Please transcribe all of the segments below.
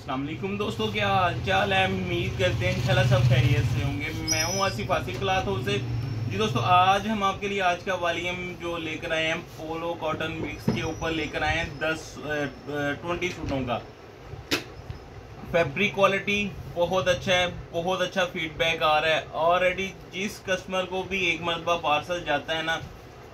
अस्सलाम वालेकुम दोस्तों, क्या हाल चाल है। उम्मीद करते हैं इंशाल्लाह सब खैरियत से होंगे। मैं हूं आसिफ क्लॉथ हाउस से। जी दोस्तों, आज हम आपके लिए आज का वॉल्यूम जो लेकर आए हैं पोलो कॉटन मिक्स के ऊपर लेकर आए हैं 20 सूटों का। फैब्रिक क्वालिटी बहुत अच्छा है, बहुत अच्छा फीडबैक आ रहा है। ऑलरेडी जिस कस्टमर को भी एक मरतबा पार्सल जाता है ना,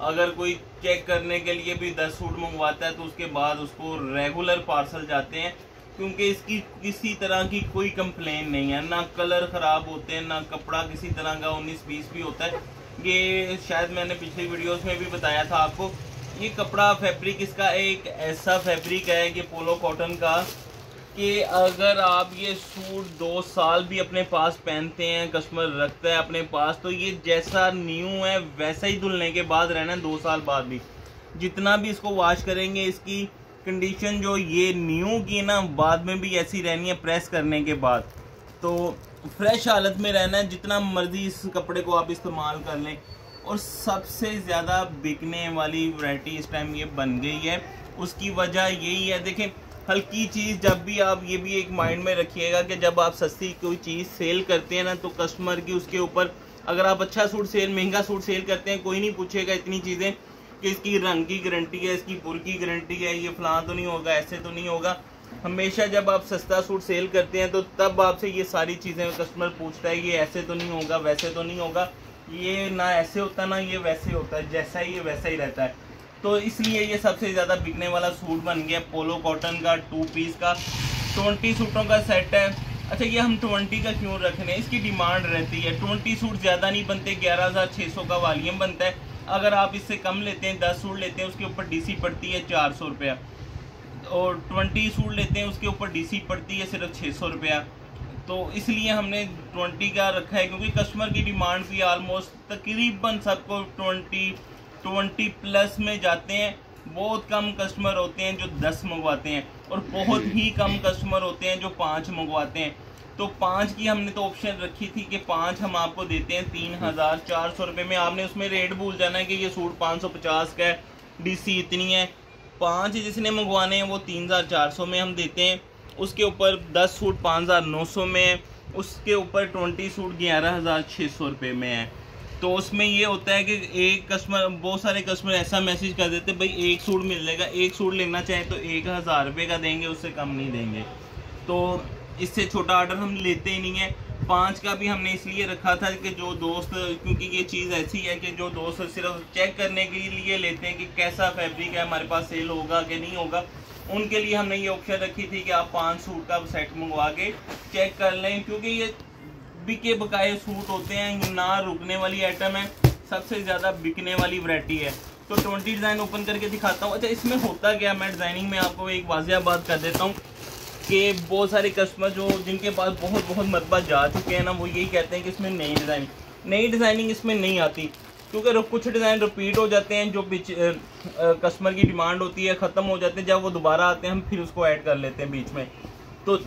अगर कोई चेक करने के लिए भी 10 सूट मंगवाता है तो उसके बाद उसको रेगुलर पार्सल जाते हैं, क्योंकि इसकी किसी तरह की कोई कंप्लेन नहीं है। ना कलर ख़राब होते हैं, ना कपड़ा किसी तरह का 19-20 भी होता है। ये शायद मैंने पिछली वीडियोस में भी बताया था आपको। ये कपड़ा फैब्रिक इसका एक ऐसा फैब्रिक है कि पोलो कॉटन का, कि अगर आप ये सूट 2 साल भी अपने पास पहनते हैं, कस्टमर रखता है अपने पास, तो ये जैसा न्यू है वैसा ही धुलने के बाद रहना है 2 साल बाद भी। जितना भी इसको वॉश करेंगे, इसकी कंडीशन जो ये न्यू की ना, बाद में भी ऐसी रहनी है प्रेस करने के बाद। तो फ्रेश हालत में रहना है, जितना मर्जी इस कपड़े को आप इस्तेमाल कर लें। और सबसे ज़्यादा बिकने वाली वैरायटी इस टाइम ये बन गई है। उसकी वजह यही है, देखें, हल्की चीज़ जब भी आप, ये भी एक माइंड में रखिएगा कि जब आप सस्ती कोई चीज़ सेल करते हैं ना, तो कस्टमर की उसके ऊपर, अगर आप अच्छा सूट सेल, महंगा सूट सेल करते हैं, कोई नहीं पूछेगा इतनी चीज़ें कि इसकी रंग की गारंटी है, इसकी पुर की गारंटी है, ये फलां तो नहीं होगा, ऐसे तो नहीं होगा। हमेशा जब आप सस्ता सूट सेल करते हैं तो तब आपसे ये सारी चीज़ें कस्टमर पूछता है, ये ऐसे तो नहीं होगा, वैसे तो नहीं होगा, ये ना ऐसे होता ना ये वैसे होता है, जैसा ही ये वैसा ही रहता है। तो इसलिए ये सबसे ज़्यादा बिकने वाला सूट बन गया पोलो कॉटन का 2 पीस का 20 सूटों का सेट है। अच्छा, ये हम 20 का क्यों रख रहे हैं, इसकी डिमांड रहती है। 20 सूट ज़्यादा नहीं बनते, 11,600 का वॉल्यूम बनता है। अगर आप इससे कम लेते हैं, 10 सूट लेते हैं, उसके ऊपर डीसी पड़ती है 400 रुपया, और 20 सूट लेते हैं उसके ऊपर डीसी पड़ती है सिर्फ 600 रुपया। तो इसलिए हमने 20 का रखा है, क्योंकि कस्टमर की डिमांड भी ऑलमोस्ट तकरीबन सबको 20 प्लस में जाते हैं। बहुत कम कस्टमर होते हैं जो 10 मंगवाते हैं, और बहुत ही कम कस्टमर होते हैं जो 5 मंगवाते हैं। तो 5 की हमने तो ऑप्शन रखी थी कि 5 हम आपको देते हैं 3,400 रुपये में। आपने उसमें रेट भूल जाना है कि ये सूट 550 का है, डीसी इतनी है। 5 जिसने मंगवाने हैं वो 3,400 में हम देते हैं। उसके ऊपर 10 सूट 5,900 में है, उसके ऊपर 20 सूट 11,600 रुपये में है। तो उसमें ये होता है कि एक कस्टमर, बहुत सारे कस्टमर ऐसा मैसेज कर देते हैं, भाई एक सूट मिलेगा, एक सूट लेना चाहें तो 1,000 रुपये का देंगे, उससे कम नहीं देंगे। तो इससे छोटा ऑर्डर हम लेते ही नहीं है। 5 का भी हमने इसलिए रखा था कि जो दोस्त, क्योंकि ये चीज़ ऐसी है कि जो दोस्त सिर्फ चेक करने के लिए लेते हैं कि कैसा फैब्रिक है, हमारे पास सेल होगा कि नहीं होगा, उनके लिए हमने ये ऑप्शन रखी थी कि आप 5 सूट का सेट मंगवा के चेक कर लें, क्योंकि ये बिके बकाए सूट होते हैं, ना रुकने वाली आइटम है, सबसे ज़्यादा बिकने वाली वैरायटी है। तो 20 डिज़ाइन ओपन करके दिखाता हूँ। अच्छा, इसमें होता क्या, मैं डिज़ाइनिंग में आपको एक वाज़िया बात कर देता हूँ कि बहुत सारे कस्टमर जो जिनके पास बहुत मरतबा जा चुके हैं ना, वो यही कहते हैं कि इसमें नई डिज़ाइनिंग इसमें नहीं आती, क्योंकि कुछ डिज़ाइन रिपीट हो जाते हैं, जो कस्टमर की डिमांड होती है ख़त्म हो जाते हैं, जब वो दोबारा आते हैं हम फिर उसको ऐड कर लेते हैं बीच में। तो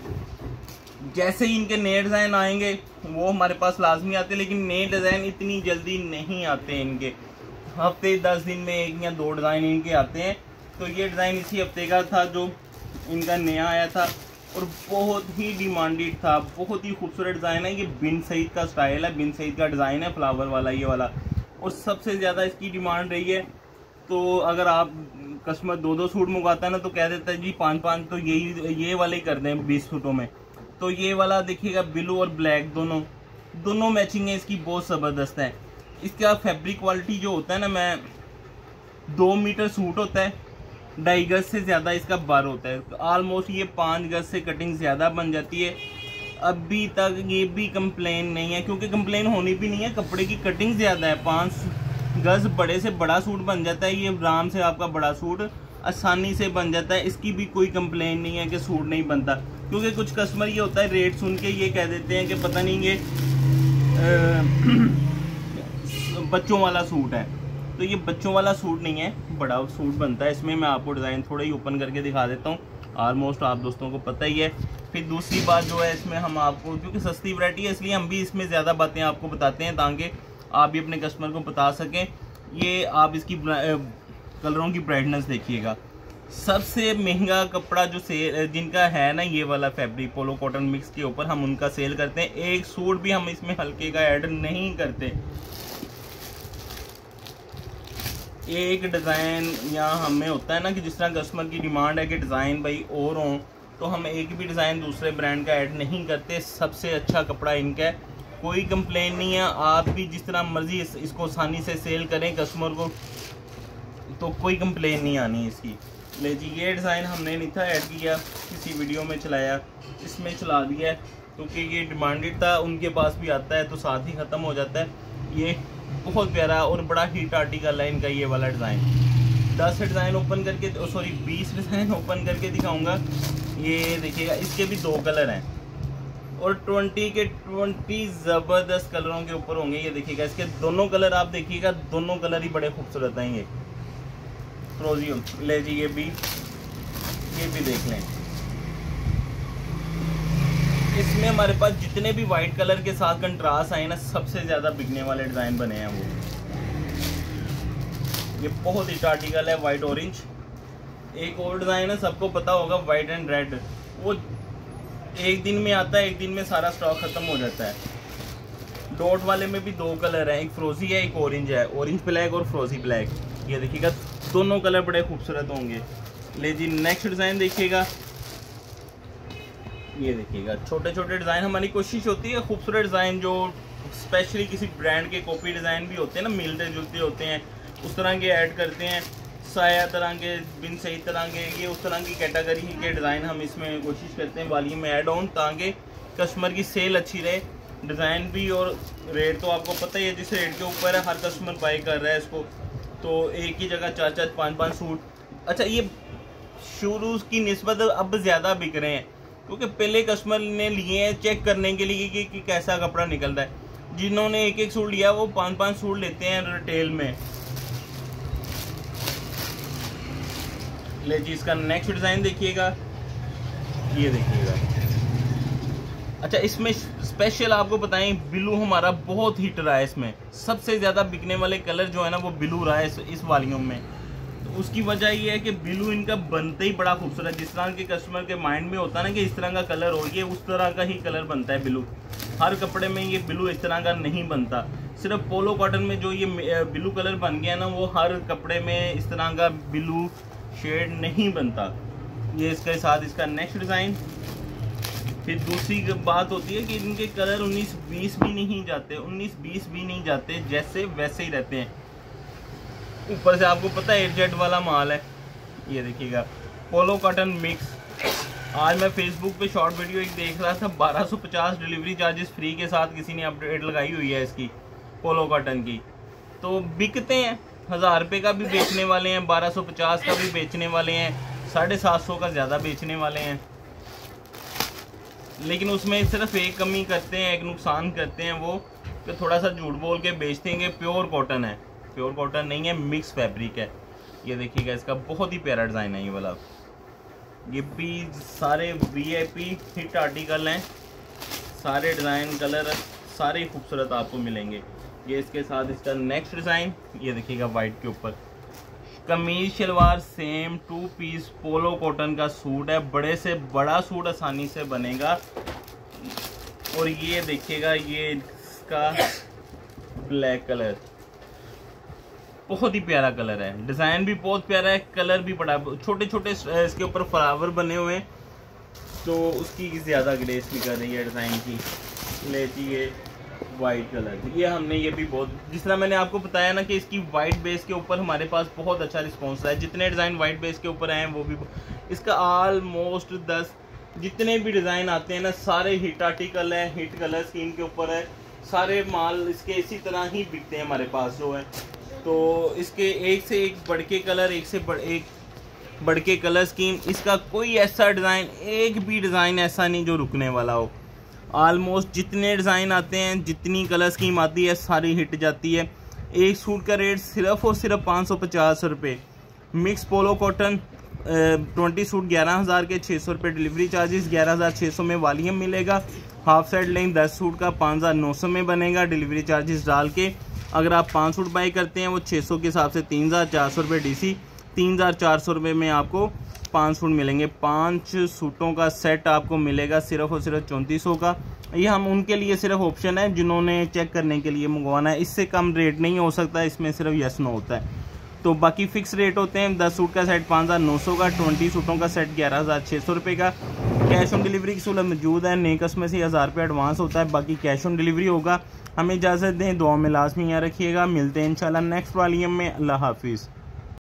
जैसे ही इनके नए डिज़ाइन आएंगे वो हमारे पास लाजमी आते हैं, लेकिन नए डिज़ाइन इतनी जल्दी नहीं आते इनके, हफ्ते 10 दिन में 1 या 2 डिज़ाइन इनके आते हैं। तो ये डिज़ाइन इसी हफ्ते का था जो इनका नया आया था, और बहुत ही डिमांडेड था, बहुत ही खूबसूरत डिज़ाइन है। ये बिन सईद का स्टाइल है, बिन सईद का डिज़ाइन है, फ्लावर वाला ये वाला, और सबसे ज़्यादा इसकी डिमांड रही है। तो अगर आप कस्टमर 2-2 सूट मंगवाता है ना, तो कह देता है जी 5-5 तो ये वाले ही कर दें 20 सूटों में। तो ये वाला देखिएगा, ब्लू और ब्लैक दोनों मैचिंग है इसकी, बहुत ज़बरदस्त है। इसका फैब्रिक क्वालिटी जो होता है ना, मैं 2 मीटर सूट होता है, 2.5 गज से ज़्यादा इसका बार होता है, ऑलमोस्ट ये 5 गज से कटिंग ज़्यादा बन जाती है। अभी तक ये भी कंप्लेन नहीं है, क्योंकि कंप्लेन होनी भी नहीं है, कपड़े की कटिंग ज़्यादा है। 5 गज बड़े से बड़ा सूट बन जाता है, ये आराम से आपका बड़ा सूट आसानी से बन जाता है। इसकी भी कोई कंप्लेन नहीं है कि सूट नहीं बनता, क्योंकि कुछ कस्टमर ये होता है रेट सुन के ये कह देते हैं कि पता नहीं ये बच्चों वाला सूट है। तो ये बच्चों वाला सूट नहीं है, बड़ा सूट बनता है इसमें। मैं आपको डिज़ाइन थोड़ा ही ओपन करके दिखा देता हूँ, ऑलमोस्ट आप दोस्तों को पता ही है। फिर दूसरी बात जो है, इसमें हम आपको, क्योंकि सस्ती वैरायटी है इसलिए हम भी इसमें ज़्यादा बातें आपको बताते हैं, ताकि आप भी अपने कस्टमर को बता सकें। ये आप इसकी कलरों की ब्राइटनेस देखिएगा, सबसे महंगा कपड़ा जो सेल जिनका है ना, ये वाला फैब्रिक पोलो कॉटन मिक्स के ऊपर हम उनका सेल करते हैं। एक सूट भी हम इसमें हल्के का ऐड नहीं करते। एक डिज़ाइन यहाँ हमें होता है ना कि जिस तरह कस्टमर की डिमांड है कि डिज़ाइन भाई और हों, तो हम एक भी डिज़ाइन दूसरे ब्रांड का ऐड नहीं करते। सबसे अच्छा कपड़ा इनका है, कोई कंप्लेन नहीं है। आप भी जिस तरह मर्जी इसको आसानी से सेल करें कस्टमर को, तो कोई कंप्लेन नहीं आनी इसकी। ले जी, ये डिज़ाइन हमने नहीं था ऐड किया, किसी वीडियो में चलाया, इसमें चला दिया क्योंकि ये डिमांडेड था। उनके पास भी आता है तो साथ ही ख़त्म हो जाता है। ये बहुत प्यारा और बड़ा हिट आर्टिकल है इनका ये वाला डिज़ाइन। 10 डिज़ाइन ओपन करके, सॉरी 20 डिज़ाइन ओपन करके दिखाऊंगा। ये देखिएगा, इसके भी 2 कलर हैं और 20 के 20 ज़बरदस्त कलरों के ऊपर होंगे। ये देखिएगा, इसके दोनों कलर आप देखिएगा, दोनों कलर ही बड़े खूबसूरत हैं। ये फ्रोजियम ले जी, ये भी देख लें। इसमें हमारे पास जितने भी वाइट कलर के साथ कंट्रास्ट आए ना, सबसे ज़्यादा बिकने वाले डिज़ाइन बने हैं वो। ये बहुत ही आर्टिकल है, वाइट ऑरेंज। एक और डिज़ाइन है, सबको पता होगा, वाइट एंड रेड। वो एक दिन में आता है, एक दिन में सारा स्टॉक ख़त्म हो जाता है। डॉट वाले में भी 2 कलर हैं, एक फ्रोजी है, एक ऑरेंज है। ऑरेंज ब्लैक और फ्रोजी ब्लैक। ये देखिएगा, दोनों कलर बड़े खूबसूरत होंगे। ले जी, नेक्स्ट डिज़ाइन देखिएगा। ये देखिएगा, छोटे छोटे डिज़ाइन। हमारी कोशिश होती है खूबसूरत डिज़ाइन जो स्पेशली किसी ब्रांड के कॉपी डिज़ाइन भी होते हैं ना, मिलते जुलते होते हैं, उस तरह के ऐड करते हैं। साया तरह के, बिन सही तरह के, ये उस तरह की कैटेगरी के डिज़ाइन हम इसमें कोशिश करते हैं वॉल्यूम में ऐड ऑन, ताकि कस्टमर की सेल अच्छी रहे। डिज़ाइन भी और रेट तो आपको पता ही है, जिस रेट के ऊपर है हर कस्टमर बाई कर रहा है इसको, तो एक ही जगह 4-4, 5-5 सूट। अच्छा, ये शुरू की निस्बत अब ज़्यादा बिक रहे हैं क्योंकि पहले कस्टमर ने लिए हैं चेक करने के लिए कि कैसा कपड़ा निकलता है। जिन्होंने एक एक सूट लिया वो 5-5 सूट लेते हैं रिटेल में। ले जी, इसका नेक्स्ट डिज़ाइन देखिएगा। ये देखिएगा, अच्छा इसमें स्पेशल आपको बताएं, ब्लू हमारा बहुत हिट रहा है। इसमें सबसे ज़्यादा बिकने वाले कलर जो है ना, वो ब्लू रहा है इस वॉल्यूम में। तो उसकी वजह ये है कि ब्लू इनका बनते ही बड़ा खूबसूरत, जिस तरह के कस्टमर के माइंड में होता है ना कि इस तरह का कलर हो, ये उस तरह का ही कलर बनता है ब्लू। हर कपड़े में ये ब्लू इस तरह का नहीं बनता। सिर्फ पोलो कॉटन में जो ये ब्लू कलर बन गया ना, वो हर कपड़े में इस तरह का ब्लू शेड नहीं बनता। ये इसके साथ इसका नेक्स्ट डिज़ाइन। फिर दूसरी बात होती है कि इनके कलर 19-20 भी नहीं जाते, 19-20 भी नहीं जाते, जैसे वैसे ही रहते हैं। ऊपर से आपको पता है एयरजेट वाला माल है। ये देखिएगा, पोलो कॉटन मिक्स। आज मैं फेसबुक पे शॉर्ट वीडियो एक देख रहा था, 1250 डिलीवरी चार्जेस फ्री के साथ किसी ने अपडेट लगाई हुई है इसकी पोलो कॉटन की। तो बिकते हैं, 1000 रुपये का भी बेचने वाले हैं, 1250 का भी बेचने वाले हैं, 750 का ज़्यादा बेचने वाले हैं। लेकिन उसमें सिर्फ एक कमी करते हैं, एक नुकसान करते हैं, वो कि थोड़ा सा झूठ बोल के बेचते हैं कि प्योर कॉटन है। प्योर कॉटन नहीं है, मिक्स फैब्रिक है। ये देखिएगा, इसका बहुत ही प्यारा डिज़ाइन है ये वाला। ये भी सारे VIP हिट आर्टिकल हैं, सारे डिज़ाइन कलर सारे खूबसूरत आपको मिलेंगे। ये इसके साथ इसका नेक्स्ट डिज़ाइन। ये देखिएगा, वाइट के ऊपर कमीज शलवार सेम 2 पीस पोलो कॉटन का सूट है। बड़े से बड़ा सूट आसानी से बनेगा। और ये देखिएगा, ये इसका ब्लैक कलर बहुत ही प्यारा कलर है, डिज़ाइन भी बहुत प्यारा है, कलर भी बड़ा, छोटे छोटे इसके ऊपर फ्लावर बने हुए हैं, तो उसकी ज़्यादा ग्रेस भी कर रही है डिज़ाइन की। लेती है वाइट कलर। ये हमने ये भी बहुत, जिस तरह मैंने आपको बताया ना कि इसकी वाइट बेस के ऊपर हमारे पास बहुत अच्छा रिस्पॉन्स है। जितने डिज़ाइन वाइट बेस के ऊपर आए हैं वो भी, इसका ऑलमोस्ट 10 जितने भी डिज़ाइन आते हैं ना, सारे हिट आर्टिकल हैं, हिट कलर स्कीम के ऊपर है। सारे माल इसके इसी तरह ही बिकते हैं हमारे पास जो है। तो इसके एक से एक बढ़ के कलर, एक से एक बढ़ के कलर स्कीम। इसका कोई ऐसा डिज़ाइन, एक भी डिज़ाइन ऐसा नहीं जो रुकने वाला हो। ऑलमोस्ट जितने डिज़ाइन आते हैं, जितनी कलर स्कीम आती है, सारी हिट जाती है। एक सूट का रेट सिर्फ और सिर्फ 550 रुपये। मिक्स पोलो कॉटन 20 सूट 11,000 के, 600 रुपये डिलीवरी चार्जेस, 11,600 में वॉल्यूम मिलेगा। हाफ साइड लेंथ 10 सूट का 5,900 में बनेगा डिलीवरी चार्जेस डाल के। अगर आप 5 सूट बाई करते हैं वो 600 के हिसाब से 3,400 रुपये DC, 3,400 रुपये में आपको 5 सूट मिलेंगे। 5 सूटों का सेट आपको मिलेगा सिर्फ और सिर्फ 3400 का। ये हम उनके लिए सिर्फ ऑप्शन है जिन्होंने चेक करने के लिए मंगवाना है, इससे कम रेट नहीं हो सकता, इसमें सिर्फ यस नो होता है। तो बाकी फिक्स रेट होते हैं। 10 सूट का सेट 5,900 का, 20 सूटों का सेट 11,600 रुपये का। कैश ऑन डिलीवरी की सहूलत मौजूद है। नए कस्टमर से 1000 रुपये एडवांस होता है, बाकी कैश ऑन डिलीवरी होगा। हमें इजाज़त दें, दुआ में लाजमी याद रखिएगा। मिलते हैं इंशाल्लाह नेक्स्ट वॉल्यूम में। अल्लाह हाफिज़।